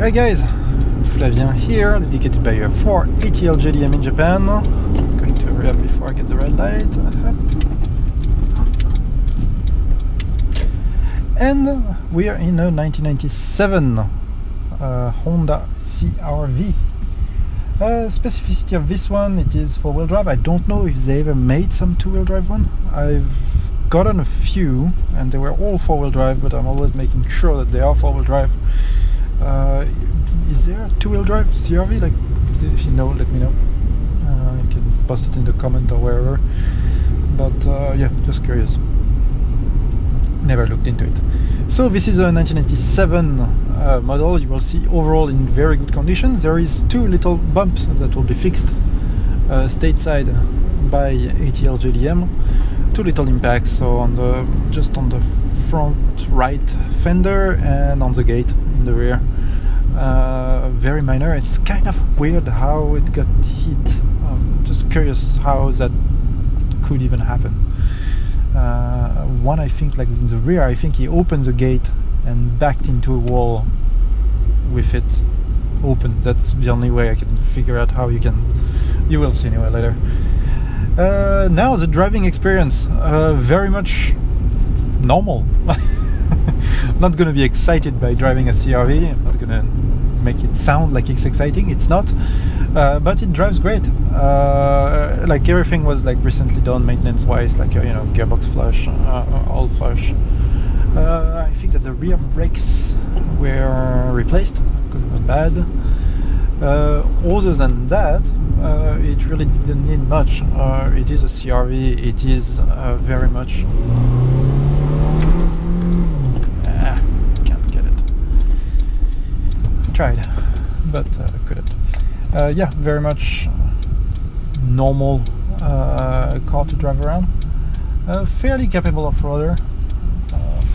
Hey guys, Flavien here, dedicated by for ATL JDM in Japan. I'm going to hurry up before I get the red light. And we are in a 1997 Honda CR-V. Specificity of this one, it is four-wheel drive. I don't know if they ever made some two-wheel drive one. I've gotten a few and they were all four-wheel drive, but I'm always making sure that they are four-wheel drive. Is there a two-wheel drive CR-V? Like, if you know, let me know. You can post it in the comment or wherever. But yeah, just curious. Never looked into it. So this is a 1997 model. You will see overall in very good conditions. There is two little bumps that will be fixed stateside by ATL JDM. Two little impacts, so on the just on the front right fender and on the gate in the rear. Very minor. It's kind of weird how it got hit. Just curious how that could even happen. One, I think, like in the rear, I think he opened the gate and backed into a wall with it open. That's the only way I can figure out how you can. You will see anyway later. Now the driving experience, very much normal. Not gonna be excited by driving a CR-V. I'm not gonna make it sound like it's exciting. It's not, but it drives great. Like everything was like recently done maintenance wise, like you know, gearbox flush, oil flush. I think that the rear brakes were replaced because it was bad. Other than that, it really didn't need much. It is a CR-V. It is very much. Can't get it. Tried, but couldn't. Yeah, very much normal car to drive around. Fairly capable off-roader.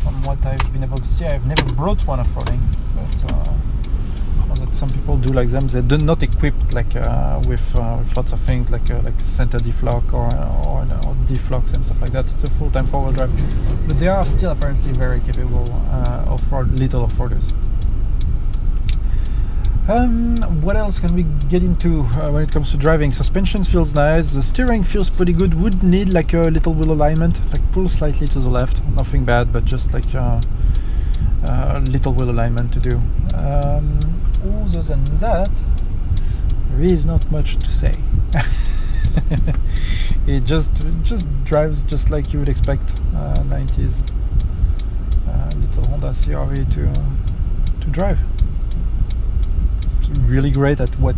From what I've been able to see, I've never brought one off-roading, but that some people do like them. They're not equipped like with lots of things like center deflock or deflocks and stuff like that. It's a full-time four-wheel drive, but they are still apparently very capable little off-roaders. What else can we get into when it comes to driving? Suspensions feels nice. The steering feels pretty good. Would need like a little wheel alignment, like pull slightly to the left. Nothing bad, but just like a little wheel alignment to do. Other than that, there is not much to say. It just drives just like you would expect 90s little Honda CR-V to drive. It's really great at what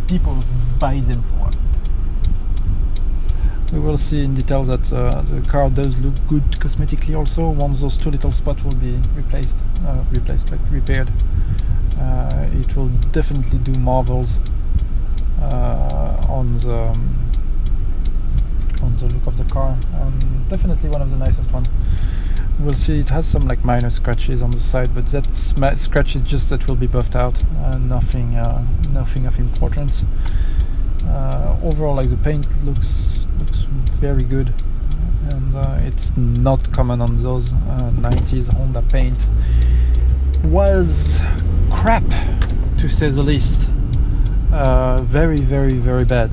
people buy them for. We will see in detail that the car does look good cosmetically also. Once those two little spots will be replaced, like repaired, it will definitely do marvels on the look of the car. Definitely one of the nicest ones. We'll see it has some like minor scratches on the side, but that scratch is just that will be buffed out. Nothing of importance. Overall, like the paint looks very good, and it's not common on those 90s Honda paint. Was crap, to say the least. Very, very, very bad.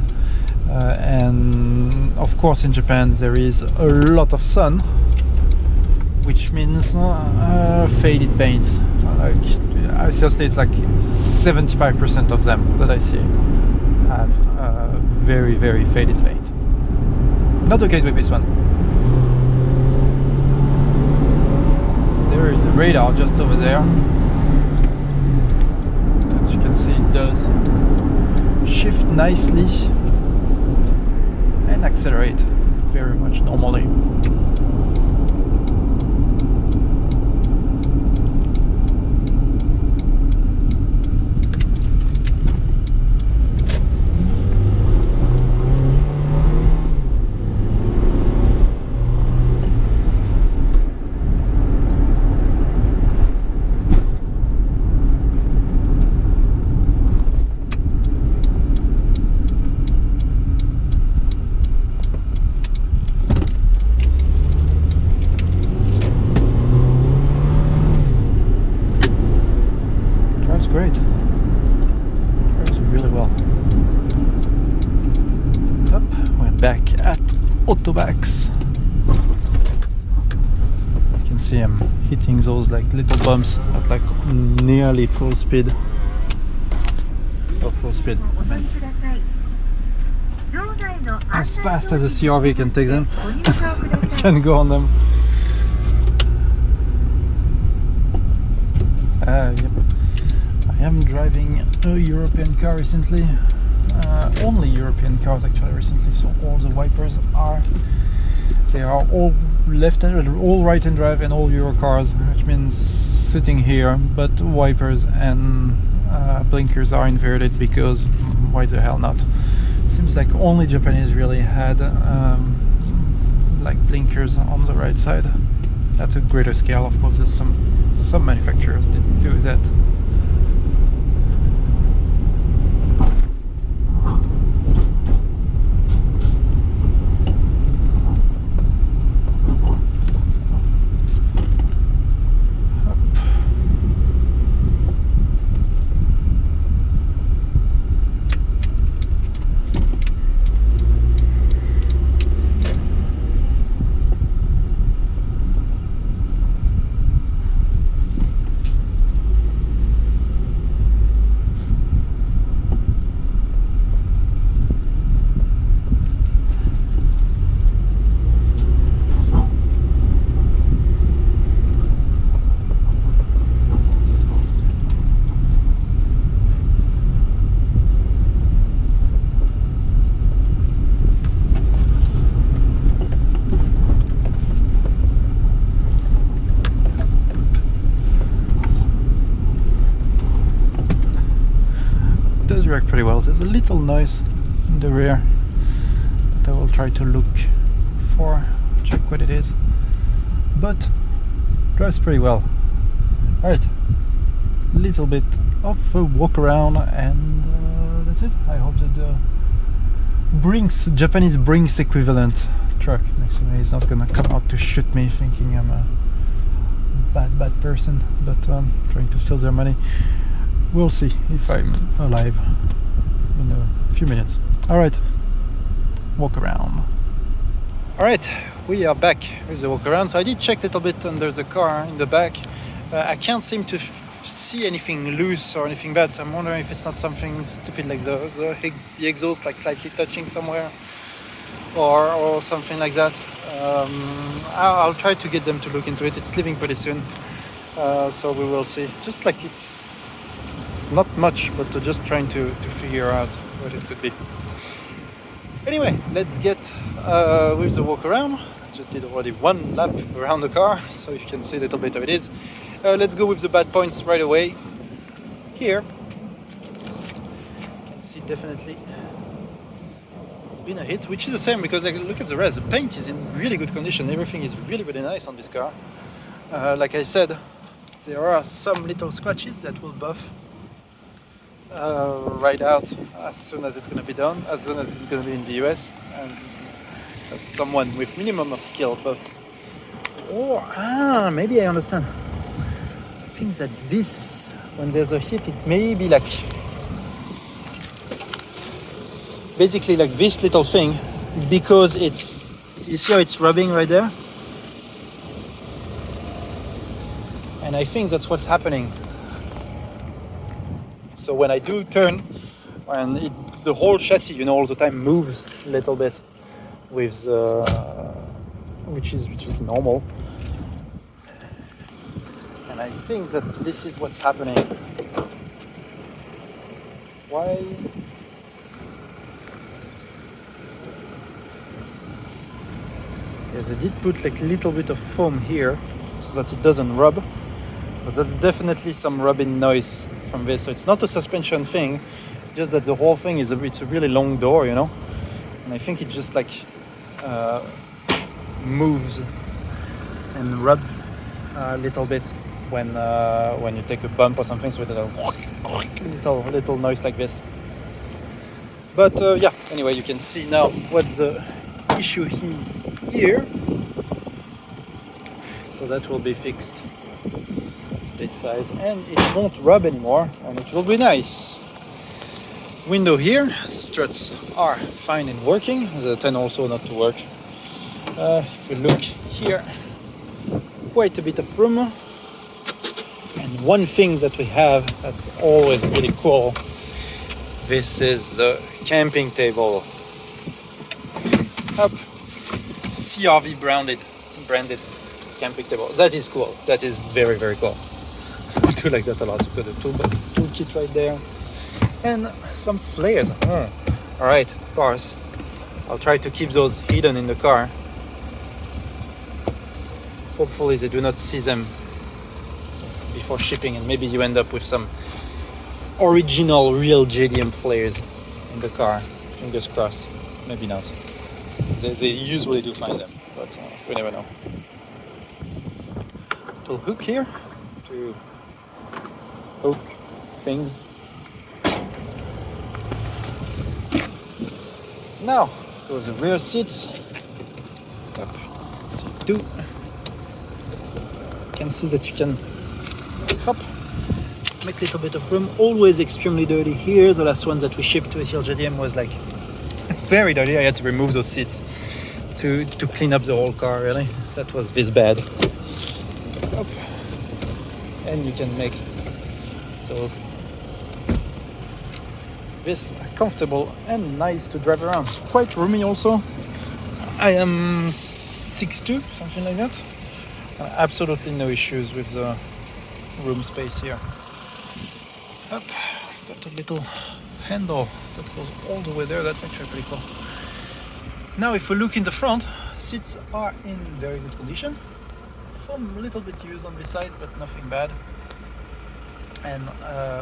And of course, in Japan there is a lot of sun, which means faded paint. Seriously, it's like 75% of them that I see have very, very faded paint. Not the case with this one. There is a radar just over there. As you can see, it does shift nicely and accelerate very much normally. great. Drives really well. Up, we're back at Autobacks. You can see I'm hitting those like little bumps at like nearly full speed. Full speed. As fast as a CRV can take them, can go on them. Yep. I am driving a European car recently. Only European cars actually recently. So all the wipers they are all all right-hand drive and all Euro cars, which means sitting here, but wipers and blinkers are inverted because why the hell not? Seems like only Japanese really had like blinkers on the right side. That's a greater scale, of course. There's some manufacturers didn't do that. React pretty well. There's a little noise in the rear that I will try to look for, check what it is, but drives pretty well. Alright, little bit of a walk around and that's it. I hope that the Japanese Brinks equivalent truck next to me is not gonna come out to shoot me thinking I'm a bad person, but trying to steal their money. We'll see if I'm alive in a few minutes. Alright, walk around. Alright, we are back with the walk around. So I did check a little bit under the car in the back. I can't seem to see anything loose or anything bad, so I'm wondering if it's not something stupid like the exhaust like slightly touching somewhere or something like that. I'll try to get them to look into it. It's leaving pretty soon, so we will see. Just like it's not much, but just trying to figure out what it could be. Anyway, let's get with the walk around. Just did already one lap around the car, so you can see a little bit how it is. Let's go with the bad points right away. Here, you can see definitely it's been a hit, which is the same because like, look at the rest. The paint is in really good condition. Everything is really nice on this car. Like I said, there are some little scratches that will buff right out as soon as it's going to be done, as soon as it's going to be in the US, and that someone with minimum of skill buffs. Or maybe I understand. I think that this, when there's a hit, it may be like basically like this little thing, because it's, you see how it's rubbing right there, and I think that's what's happening. So when I do turn, and the whole chassis, you know, all the time moves a little bit, with which is normal. And I think that this is what's happening. Why? Yes, I did put like a little bit of foam here so that it doesn't rub, but that's definitely some rubbing noise from this. So it's not a suspension thing, just that the whole thing is it's a really long door, you know, and I think it just like moves and rubs a little bit when you take a bump or something, so with a little noise like this. But yeah, anyway, you can see now what the issue is here, so that will be fixed. It's update size, and it won't rub anymore, and it will be nice. Window here, the struts are fine and working, the 10 also not to work. If we look here, quite a bit of room. And one thing that we have that's always really cool, this is the camping table. Up, CRV branded camping table. That is cool. That is very, very cool. I do like that a lot. You've got a toolkit right there. And some flares. Alright, cars. I'll try to keep those hidden in the car. Hopefully they do not see them before shipping, and maybe you end up with some original real JDM flares in the car. Fingers crossed. Maybe not. They usually do find them, but we never know. Little hook here to hook things. Now, towards the rear seats. Up. So you can see that you can hop, make a little bit of room. Always extremely dirty here. The last one that we shipped to ATL JDM was like very dirty. I had to remove those seats to clean up the whole car, really. That was this bad. Up. And you can make those this comfortable and nice to drive around. Quite roomy also. I am 6'2", something like that. Absolutely no issues with the room space here. Up, got a little handle that goes all the way there. That's actually pretty cool. Now if we look in the front, seats are in very good condition. Some little bit used on this side, but nothing bad. And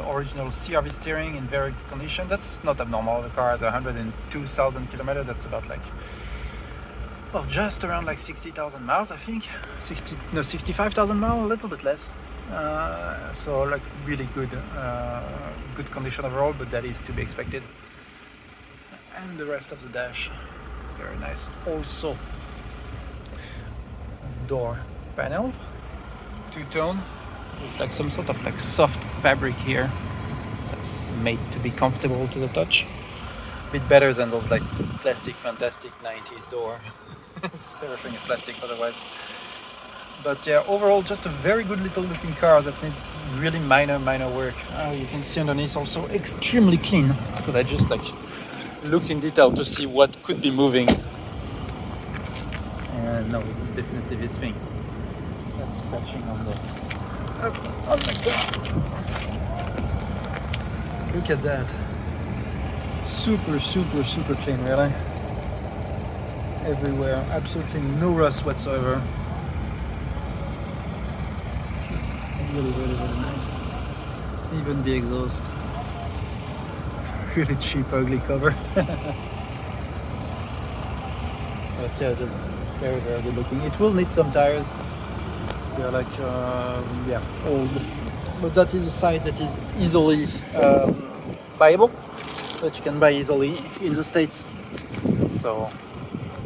original CRV steering in very good condition. That's not abnormal. The car has 102,000 kilometers. That's about like, well, just around like 60,000 miles, I think. 65,000 miles, a little bit less. So like really good condition overall, but that is to be expected. And the rest of the dash, very nice. Also, door panel, two-tone, with like some sort of like soft fabric here that's made to be comfortable to the touch. A bit better than those like plastic fantastic 90s door. Everything is plastic otherwise. But yeah, overall just a very good little looking car that needs really minor work. You can see underneath also extremely clean, because I just like looked in detail to see what could be moving. And no, it's definitely this thing that's scratching on the... Oh my god! Look at that. Super clean, really. Everywhere, absolutely no rust whatsoever. Just really nice. Even the exhaust. Really cheap, ugly cover. But yeah, just very good looking. It will need some tires. They're like, yeah, old. But that is a side that is easily buyable, that you can buy easily in the States. So,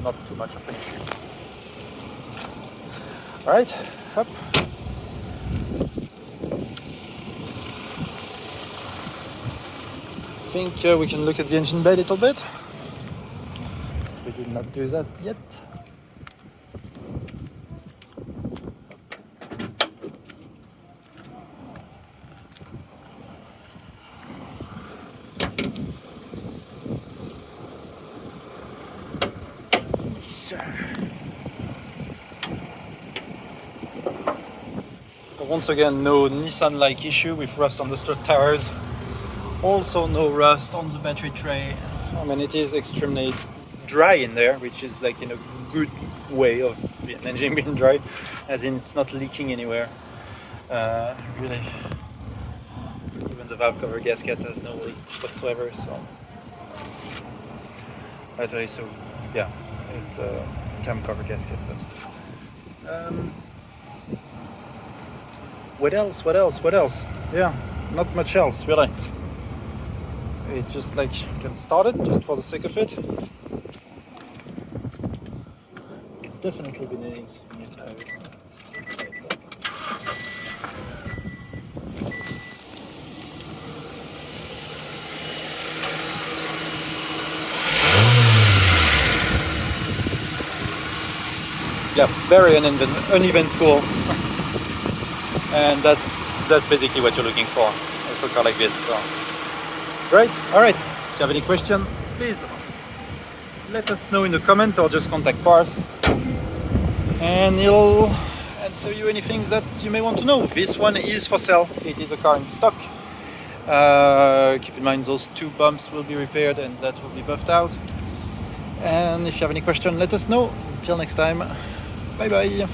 not too much of an issue. Alright, up. I think we can look at the engine bay a little bit. We did not do that yet. So once again, no Nissan-like issue with rust on the strut tires. Also no rust on the battery tray. I mean, it is extremely dry in there, which is like in a good way of an engine being dry, as in it's not leaking anywhere. Really, even the valve cover gasket has no leak whatsoever. So, battery, so yeah, it's a cam cover gasket. But what else? Yeah, not much else really. It just like can start it just for the sake of it. Definitely been needing some new tires. yeah, very uneventful. And that's basically what you're looking for with a car like this. So great. All right. If you have any question, please let us know in the comment or just contact Pars, and he'll answer you anything that you may want to know. This one is for sale. It is a car in stock. Keep in mind those 2 bumps will be repaired and that will be buffed out. And if you have any question, let us know. Until next time, bye bye.